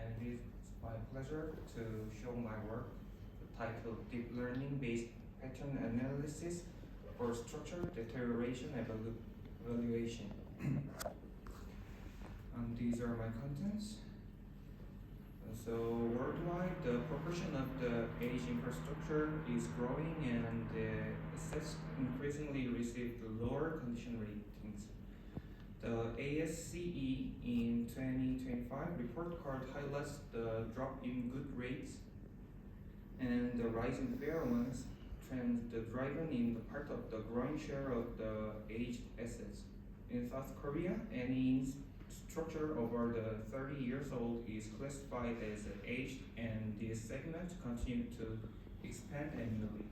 and it is my pleasure to show my work titled Deep Learning Based Pattern Analysis for Structure Deterioration Evaluation. These are my contents. So worldwide, the proportion of the age infrastructure is growing and the assets increasingly receive the lower condition ratings. The IALCCE in 2025 report card highlights the drop in good rates and the rise in fair ones trends driven in the part of the growing share of the aged assets. In South Korea, any structure over the 30 years old is classified as aged, and this segment continued to expand annually.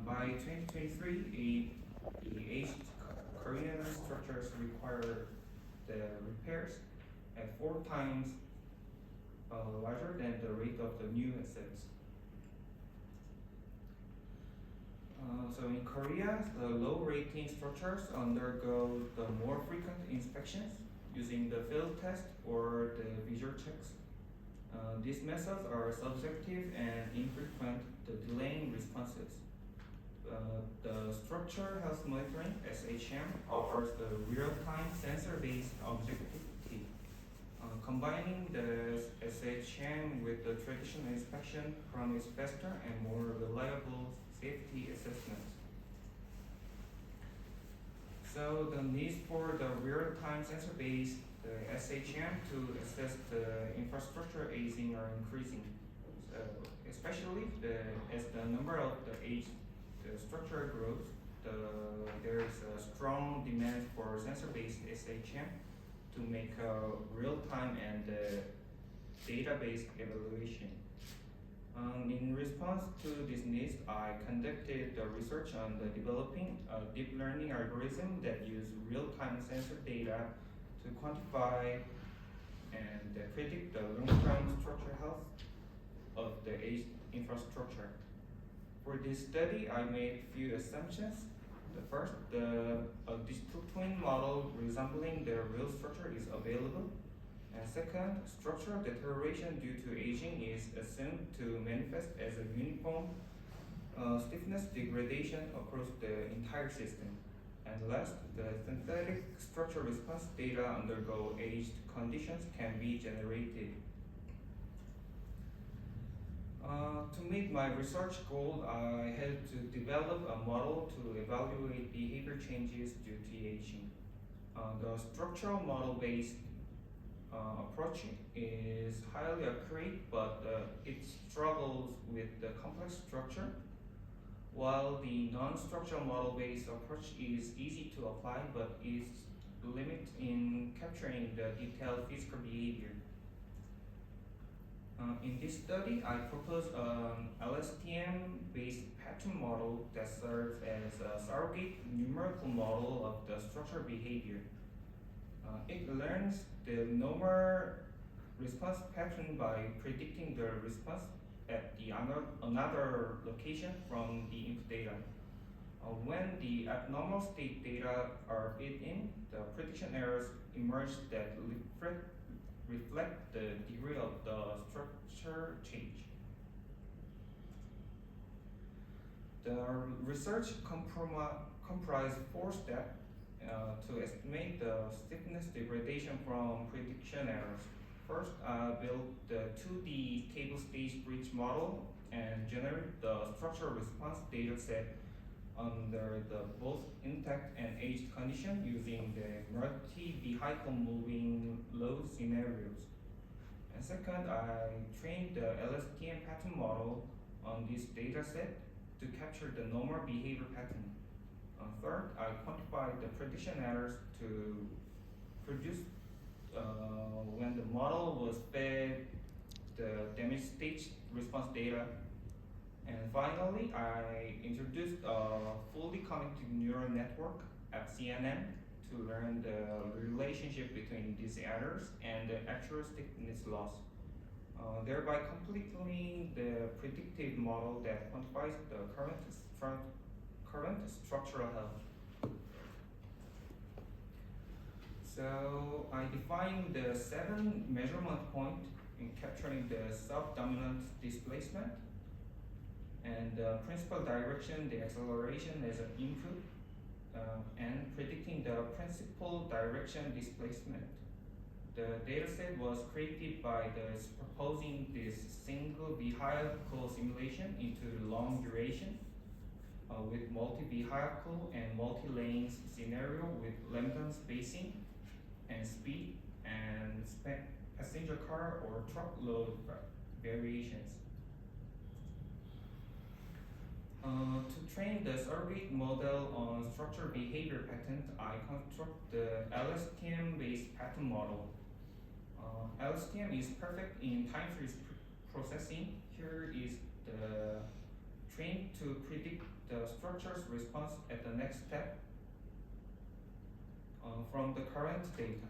By 2023, the aged Korean structures require the repairs at 4 times larger than the rate of the new assets. So in Korea, the low rating structures undergo the more frequent inspections using the field test or the visual checks. These methods are subjective and infrequent, delaying responses. The Structure Health Monitoring (SHM) offers the real-time sensor-based objectivity. Combining the SHM with the traditional inspection promises faster and more reliable safety assessments. So the needs for the real-time sensor-based SHM to assess the infrastructure aging are increasing, especially as the number of the aged structure grows. There is a strong demand for sensor-based SHM to make a real-time and data-based evaluation. In response to these needs, I conducted the research on developing a deep learning algorithm that uses real-time sensor data to quantify and predict the long-term structural health of the aged infrastructure. For this study, I made a few assumptions. The first, a digital twin model resembling the real structure is available. And second, structural deterioration due to aging is assumed to manifest as a uniform stiffness degradation across the entire system. And last, the synthetic structural response data undergo aged conditions can be generated. To meet my research goal, I had to develop a model to evaluate behavior changes due to aging. The structural model-based approach is highly accurate, but it struggles with the complex structure, while the non-structural model-based approach is easy to apply but is limited in capturing the detailed physical behavior. In this study, I proposed an LSTM-based pattern model that serves as a surrogate numerical model of the structural behavior. It learns the normal response pattern by predicting the response at another location from the input data. When the abnormal state data are fed in, the prediction errors emerge that reflect the degree of the structure change. The research comprised 4 steps to estimate the stiffness degradation from prediction errors. First, I built the 2D table stage bridge model and generate the structural response data set under the both intact and aged condition using the multi-vehicle moving load scenarios. And second, I trained the LSTM pattern model on this data set to capture the normal behavior pattern. Third, I quantified the prediction errors to produce when the model was fed the damage stage response data. And finally, I introduced a fully connected neural network, FCNN, to learn the relationship between these errors and the actual stiffness loss, thereby completing the predictive model that quantifies the current structural health. So I defined the 7 measurement points in capturing the self-dominant displacement, and the principal direction, the acceleration as an input, and predicting the principal direction displacement. The dataset was created by proposing this single vehicle simulation into long duration with multi-vehicle and multi-lanes scenario with lambda spacing and speed and passenger car or truck load variations. To train the surrogate model on structural behavior pattern, I construct the LSTM-based pattern model. LSTM is perfect in time series processing. Here is the train to predict the structure's response at the next step from the current data.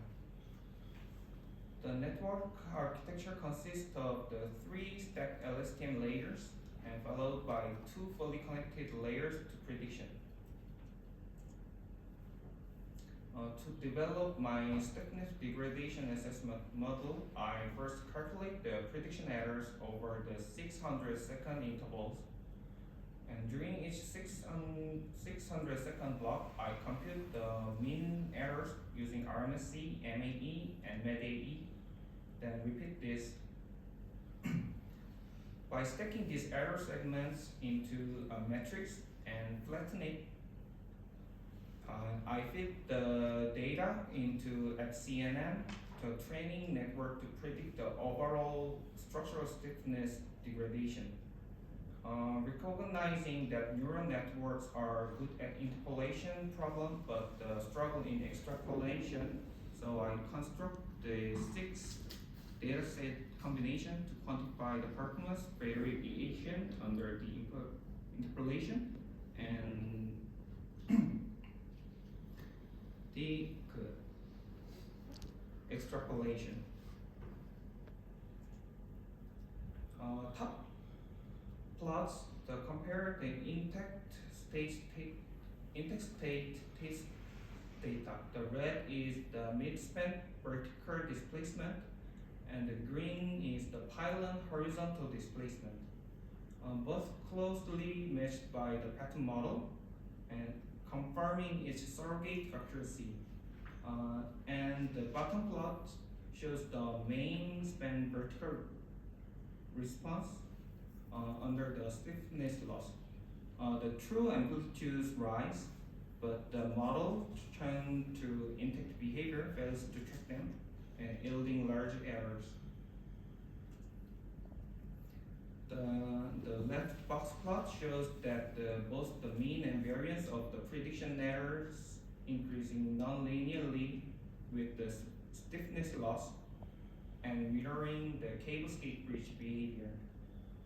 The network architecture consists of the 3 stacked LSTM layers and followed by 2 fully connected layers to prediction. To develop my stiffness degradation assessment model, I first calculate the prediction errors over the 600-second intervals. And during each 600-second block, I compute the mean errors using RMSE, MAE, and MED-AE. Then repeat this. By stacking these error segments into a matrix and flatten it, I fit the data into FCNN, the training network, to predict the overall structural stiffness degradation. Recognizing that neural networks are good at interpolation problem but struggle in extrapolation, so I construct the 6 dataset combination to quantify the performance variation under the interpolation and the extrapolation. Top plots compare the intact state test data. The red is the mid-span vertical displacement, and the green is the pylon horizontal displacement. Both closely matched by the pattern model and confirming its surrogate accuracy. And the bottom plot shows the main span vertical response under the stiffness loss. The true amplitudes rise, but the model turned to intact behavior fails to track them, yielding large errors. The left box plot shows that both the mean and variance of the prediction errors increasing non-linearly with the stiffness loss and mirroring the cable skate bridge behavior.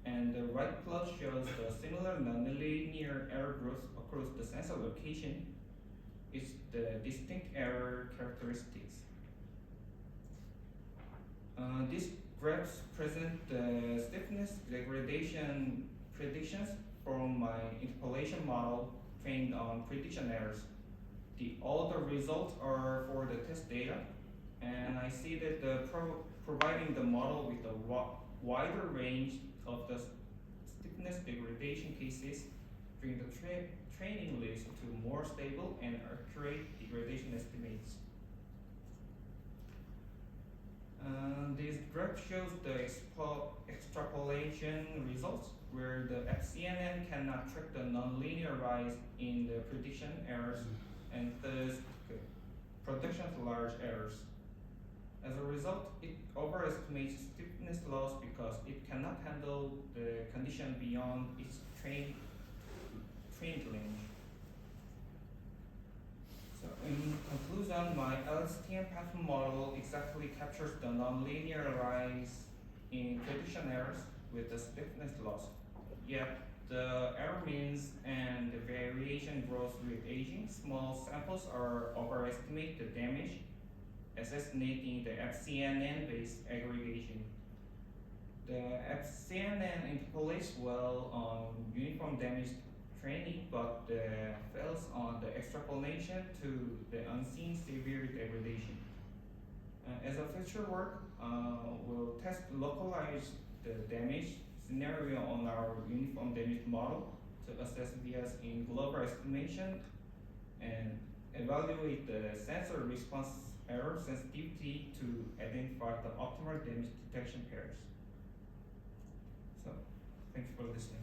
And the right plot shows the similar non-linear error growth across the sensor location. It's the distinct error characteristics. These graphs present the stiffness degradation predictions from my interpolation model trained on prediction errors. All the results are for the test data, and I see that providing the model with a wider range of the stiffness degradation cases during the training leads to more stable and accurate degradation estimates. This graph shows the extrapolation results where the FCNN cannot track the nonlinear rise in the prediction errors and thus production of large errors. As a result, it overestimates stiffness loss because it cannot handle the condition beyond its trained range. So in conclusion, my LSTM pattern model exactly captures the nonlinear rise in prediction errors with the stiffness loss. Yet the error means and the variation grows with aging. Small samples are overestimate the damage, assassinating the FCNN-based aggregation. The FCNN interpolates well on uniform damage training, but fails on the extrapolation to the unseen severe degradation. As a future work, we'll test localize the damage scenario on our uniform damage model to assess bias in global estimation and evaluate the sensor response error sensitivity to identify the optimal damage detection pairs. So, thanks for listening.